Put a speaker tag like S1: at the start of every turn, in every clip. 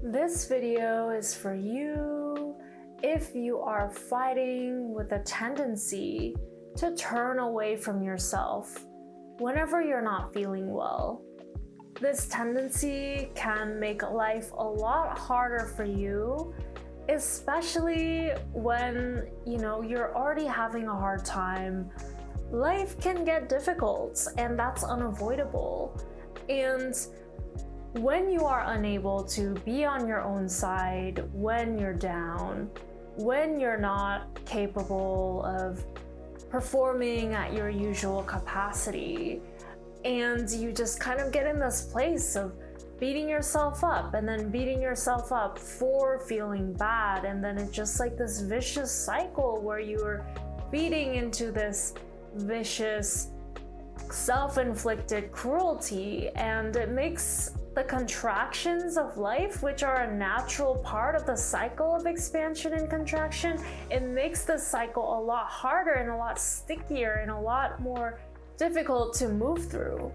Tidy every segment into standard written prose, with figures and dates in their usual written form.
S1: This video is for you if you are fighting with a tendency to turn away from yourself whenever you're not feeling well. This tendency can make life a lot harder for you, especially when you're already having a hard time. Life can get difficult, and that's unavoidable. And when you are unable to be on your own side, when you're down, when you're not capable of performing at your usual capacity, and you just kind of get in this place of beating yourself up and then beating yourself up for feeling bad, and then it's just like this vicious cycle where you're feeding into this vicious self-inflicted cruelty, and it makes the contractions of life, which are a natural part of the cycle of expansion and contraction, it makes the cycle a lot harder and a lot stickier and a lot more difficult to move through.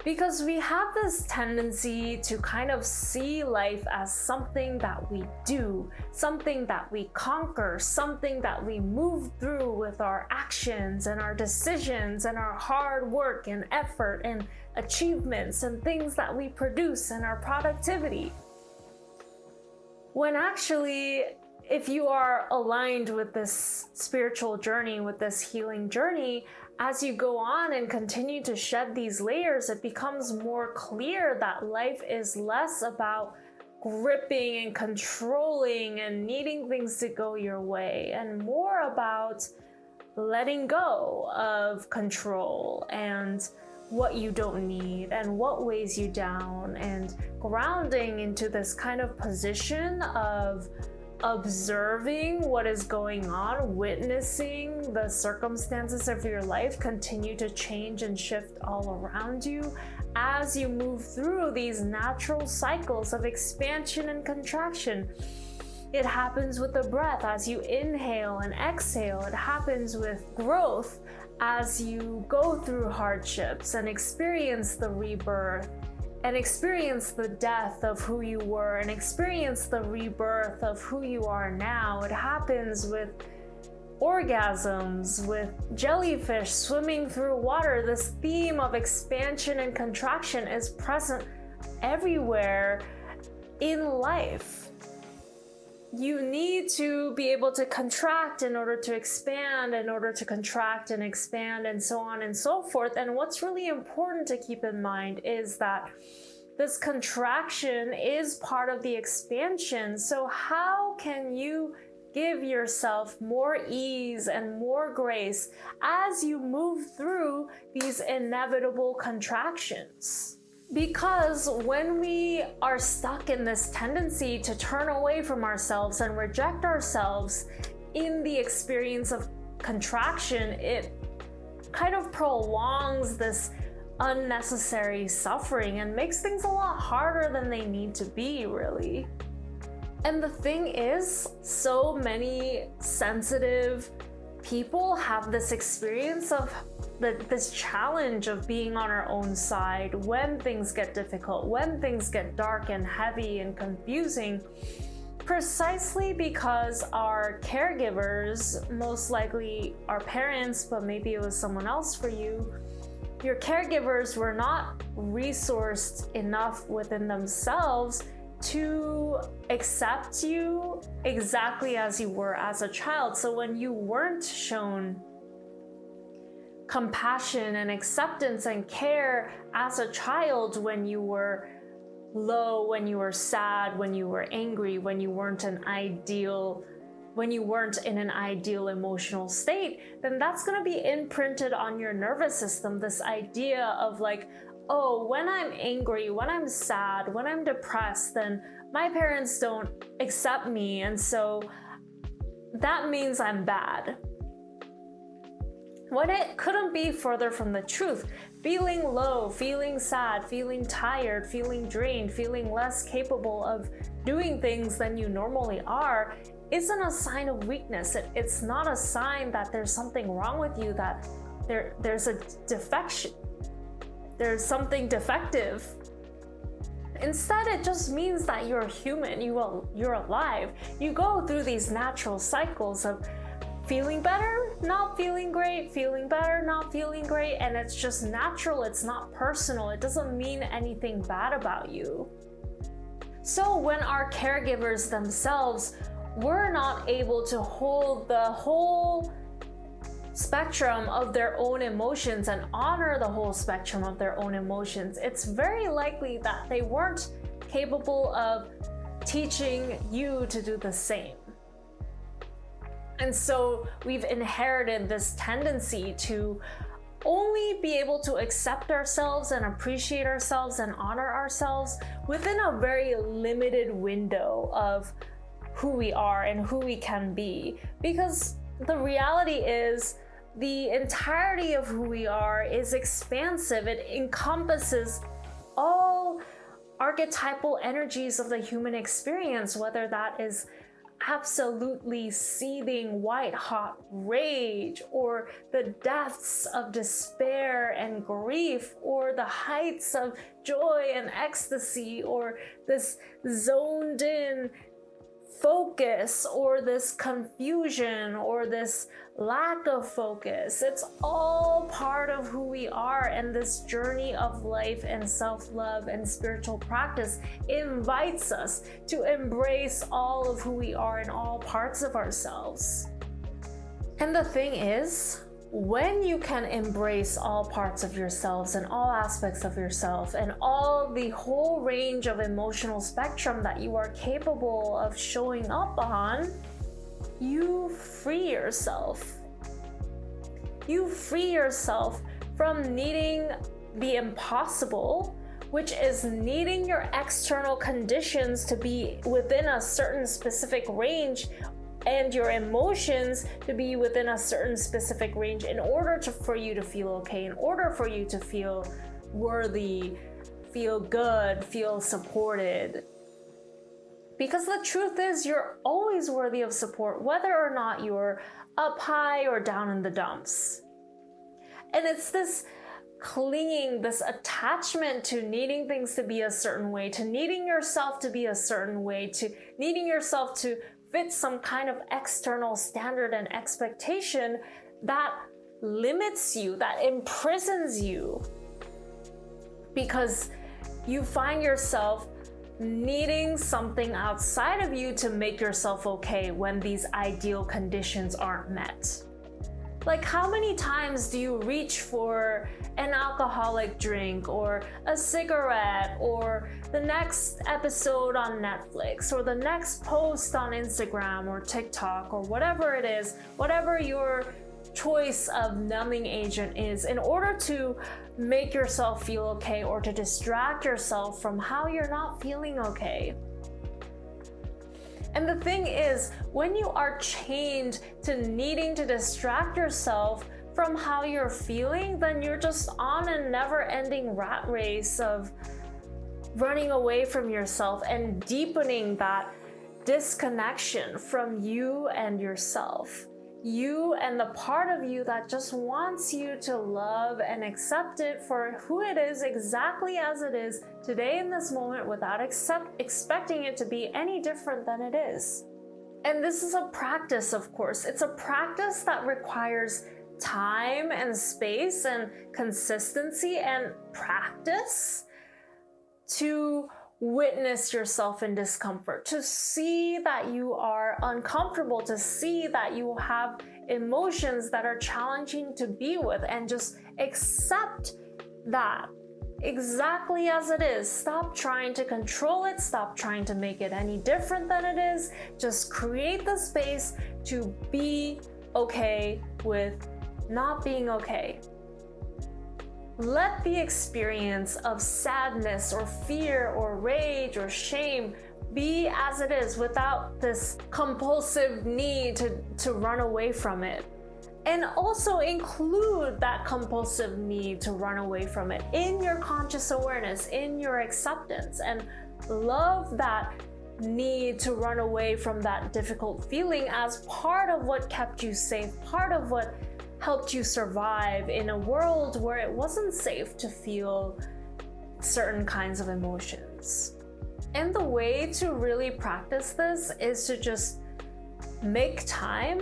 S1: Because we have this tendency to kind of see life as something that we do, something that we conquer, something that we move through with our actions and our decisions and our hard work and effort and achievements and things that we produce and our productivity. When actually, if you are aligned with this spiritual journey, with this healing journey, as you go on and continue to shed these layers, it becomes more clear that life is less about gripping and controlling and needing things to go your way, and more about letting go of control and what you don't need and what weighs you down, and grounding into this kind of position of observing what is going on, witnessing the circumstances of your life continue to change and shift all around you as you move through these natural cycles of expansion and contraction. It happens with the breath as you inhale and exhale. It happens with growth as you go through hardships and experience the rebirth, and experience the death of who you were, and experience the rebirth of who you are now. It happens with orgasms, with jellyfish swimming through water. This theme of expansion and contraction is present everywhere in life. You need to be able to contract in order to expand, in order to contract and expand, and so on and so forth. And what's really important to keep in mind is that this contraction is part of the expansion. So how can you give yourself more ease and more grace as you move through these inevitable contractions? Because when we are stuck in this tendency to turn away from ourselves and reject ourselves in the experience of contraction, it kind of prolongs this unnecessary suffering and makes things a lot harder than they need to be, really. And the thing is, so many sensitive people have this experience of this challenge of being on our own side when things get difficult, when things get dark and heavy and confusing, precisely because our caregivers, most likely our parents, but maybe it was someone else for you, your caregivers were not resourced enough within themselves to accept you exactly as you were as a child. So when you weren't shown compassion and acceptance and care as a child, when you were low, when you were sad, when you were angry, when you weren't in an ideal emotional state, then that's going to be imprinted on your nervous system, this idea of like, oh, when I'm angry, when I'm sad, when I'm depressed, then my parents don't accept me, and so that means I'm bad. When it couldn't be further from the truth. Feeling low, feeling sad, feeling tired, feeling drained, feeling less capable of doing things than you normally are isn't a sign of weakness. It's not a sign that there's something wrong with you, that there's a defection. There's something defective. Instead, it just means that you're human, you're alive. You go through these natural cycles of feeling better, not feeling great, feeling better, not feeling great, and it's just natural, it's not personal, it doesn't mean anything bad about you. So when our caregivers themselves were not able to hold the whole spectrum of their own emotions and honor the whole spectrum of their own emotions, it's very likely that they weren't capable of teaching you to do the same. And so we've inherited this tendency to only be able to accept ourselves and appreciate ourselves and honor ourselves within a very limited window of who we are and who we can be. Because the reality is, the entirety of who we are is expansive. It encompasses all archetypal energies of the human experience, whether that is absolutely seething white hot rage, or the depths of despair and grief, or the heights of joy and ecstasy, or this zoned in focus, or this confusion, or this lack of focus. It's all part of who we are, and this journey of life and self-love and spiritual practice invites us to embrace all of who we are in all parts of ourselves. And the thing is, when you can embrace all parts of yourselves and all aspects of yourself and all the whole range of emotional spectrum that you are capable of showing up on, you free yourself. You free yourself from needing the impossible, which is needing your external conditions to be within a certain specific range and your emotions to be within a certain specific range in order for you to feel okay, in order for you to feel worthy, feel good, feel supported. Because the truth is, you're always worthy of support, whether or not you're up high or down in the dumps. And it's this clinging, this attachment to needing things to be a certain way, to needing yourself to be a certain way, to needing yourself to fit some kind of external standard and expectation that limits you, that imprisons you. Because you find yourself needing something outside of you to make yourself okay when these ideal conditions aren't met. Like, how many times do you reach for an alcoholic drink or a cigarette or the next episode on Netflix or the next post on Instagram or TikTok or whatever it is, whatever your choice of numbing agent is, in order to make yourself feel okay or to distract yourself from how you're not feeling okay? And the thing is, when you are chained to needing to distract yourself from how you're feeling, then you're just on a never-ending rat race of running away from yourself and deepening that disconnection from you and yourself. You and the part of you that just wants you to love and accept it for who it is, exactly as it is today in this moment, without expecting it to be any different than it is. And this is a practice, of course. It's a practice that requires time and space and consistency and practice to witness yourself in discomfort, to see that you are uncomfortable, to see that you have emotions that are challenging to be with, and just accept that exactly as it is. Stop trying to control it, stop trying to make it any different than it is. Just create the space to be okay with not being okay. Let the experience of sadness or fear or rage or shame be as it is, without this compulsive need to run away from it. And also include that compulsive need to run away from it in your conscious awareness, in your acceptance, and love that need to run away from that difficult feeling as part of what kept you safe, part of what helped you survive in a world where it wasn't safe to feel certain kinds of emotions. happens. And the way to really practice this is to just make time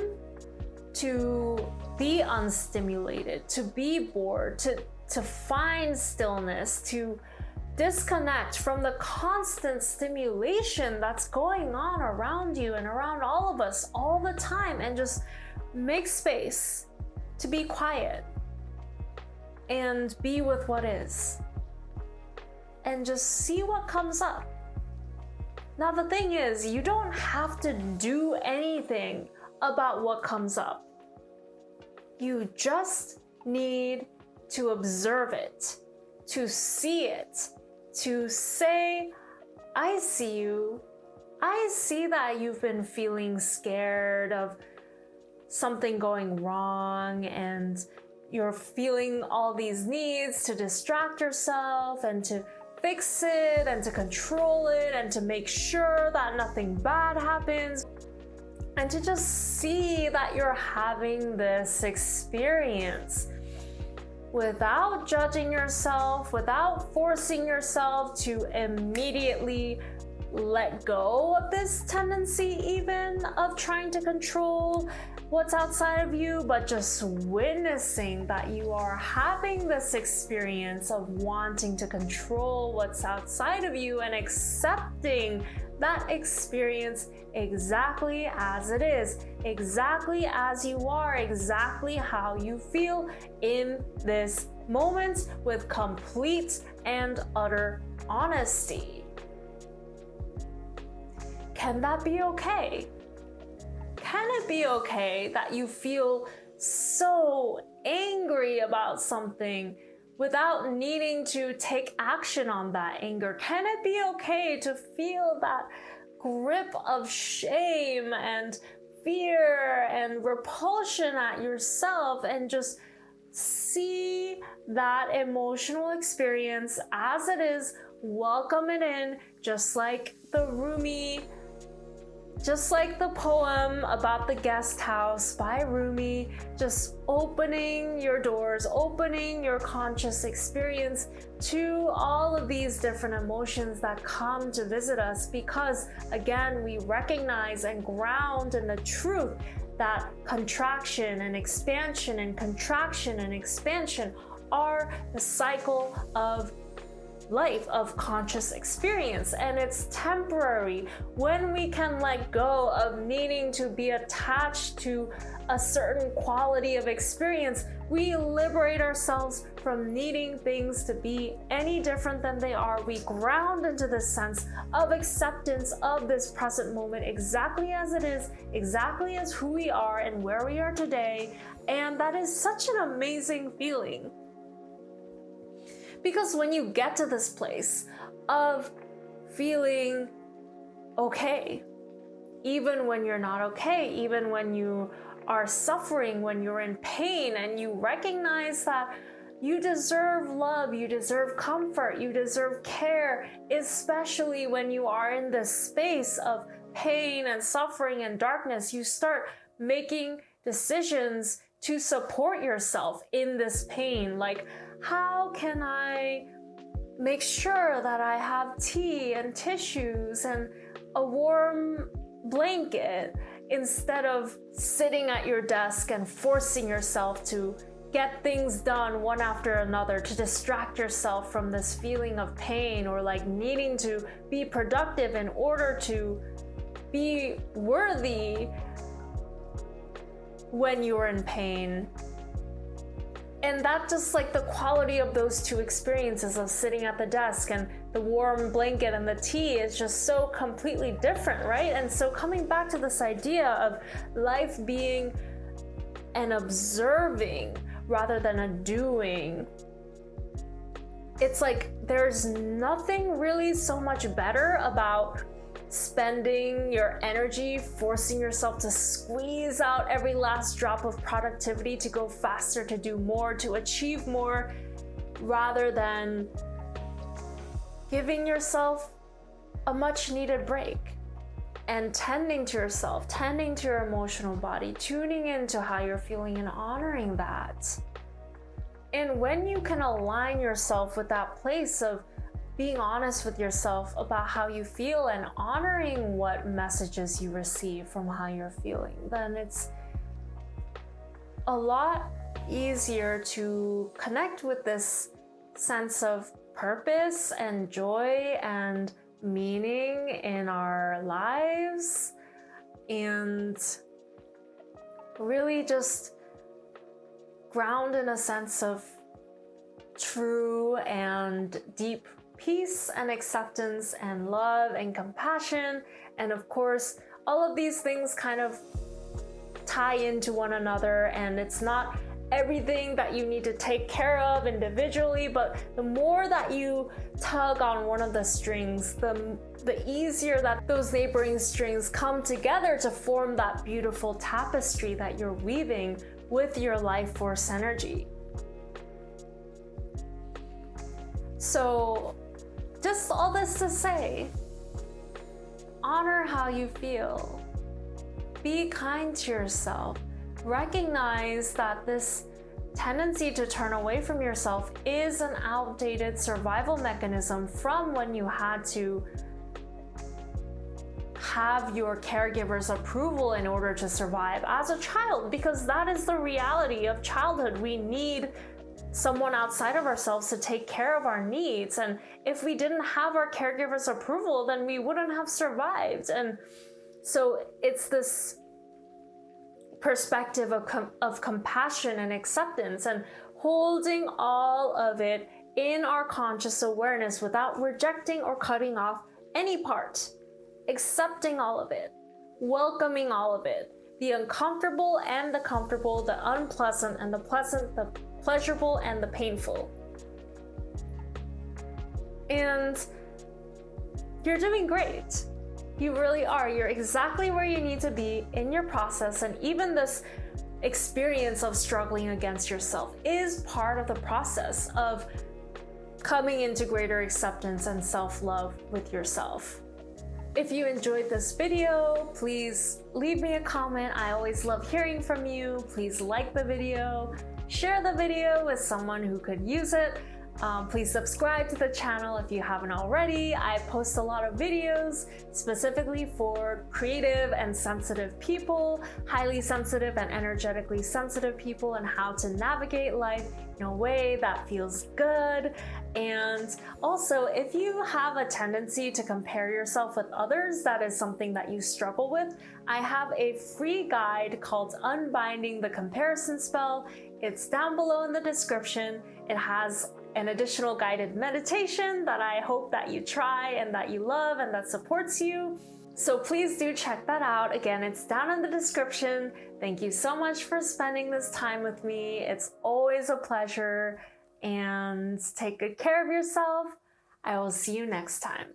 S1: to be unstimulated, to be bored, to find stillness, to disconnect from the constant stimulation that's going on around you and around all of us all the time, and just make space to be quiet and be with what is, and just see what comes up. Now, the thing is, you don't have to do anything about what comes up. You just need to observe it, to see it, to say, I see you. I see that you've been feeling scared of something going wrong, and you're feeling all these needs to distract yourself and to fix it and to control it and to make sure that nothing bad happens, and to just see that you're having this experience without judging yourself, without forcing yourself to immediately let go of this tendency even of trying to control what's outside of you, but just witnessing that you are having this experience of wanting to control what's outside of you, and accepting that experience exactly as it is, exactly as you are, exactly how you feel in this moment, with complete and utter honesty. Can that be okay? Can it be okay that you feel so angry about something without needing to take action on that anger? Can it be okay to feel that grip of shame and fear and repulsion at yourself, and just see that emotional experience as it is, welcome it in, just like the poem about the guest house by Rumi, just opening your doors, opening your conscious experience to all of these different emotions that come to visit us, because again, we recognize and ground in the truth that contraction and expansion and contraction and expansion are the cycle of life, of conscious experience, and it's temporary. When we can let go of needing to be attached to a certain quality of experience, we liberate ourselves from needing things to be any different than they are. We ground into the sense of acceptance of this present moment exactly as it is, exactly as who we are and where we are today, and that is such an amazing feeling. Because when you get to this place of feeling okay, even when you're not okay, even when you are suffering, when you're in pain, and you recognize that you deserve love, you deserve comfort, you deserve care, especially when you are in this space of pain and suffering and darkness, you start making decisions to support yourself in this pain. Like, how can I make sure that I have tea and tissues and a warm blanket, instead of sitting at your desk and forcing yourself to get things done one after another to distract yourself from this feeling of pain, or like needing to be productive in order to be worthy when you're in pain. And that just like the quality of those two experiences of sitting at the desk and the warm blanket and the tea is just so completely different, right? And so coming back to this idea of life being an observing rather than a doing, it's like there's nothing really so much better about spending your energy, forcing yourself to squeeze out every last drop of productivity to go faster, to do more, to achieve more, rather than giving yourself a much needed break and tending to yourself, tending to your emotional body, tuning into how you're feeling and honoring that. And when you can align yourself with that place of being honest with yourself about how you feel and honoring what messages you receive from how you're feeling, then it's a lot easier to connect with this sense of purpose and joy and meaning in our lives, and really just ground in a sense of true and deep peace and acceptance and love and compassion. And of course, all of these things kind of tie into one another, and it's not everything that you need to take care of individually, but the more that you tug on one of the strings, the easier that those neighboring strings come together to form that beautiful tapestry that you're weaving with your life force energy. So just all this to say, honor how you feel. Be kind to yourself. Recognize that this tendency to turn away from yourself is an outdated survival mechanism from when you had to have your caregiver's approval in order to survive as a child, because that is the reality of childhood. We need someone outside of ourselves to take care of our needs, and if we didn't have our caregiver's approval, then we wouldn't have survived. And so it's this perspective of compassion and acceptance, and holding all of it in our conscious awareness without rejecting or cutting off any part, accepting all of it, welcoming all of it, the uncomfortable and the comfortable, the unpleasant and the pleasant, the pleasurable and the painful. And you're doing great. You really are. You're exactly where you need to be in your process, and even this experience of struggling against yourself is part of the process of coming into greater acceptance and self-love with yourself. If you enjoyed this video, please leave me a comment. I always love hearing from you. Please like the video, share the video with someone who could use it. Please subscribe to the channel if you haven't already. I post a lot of videos specifically for creative and sensitive people, highly sensitive and energetically sensitive people, and how to navigate life in a way that feels good. And also, if you have a tendency to compare yourself with others, that is something that you struggle with, I have a free guide called Unbinding the Comparison Spell. It's down below in the description. It has an additional guided meditation that I hope that you try and that you love and that supports you. So please do check that out. Again, it's down in the description. Thank you so much for spending this time with me. It's always a pleasure, and take good care of yourself. I will see you next time.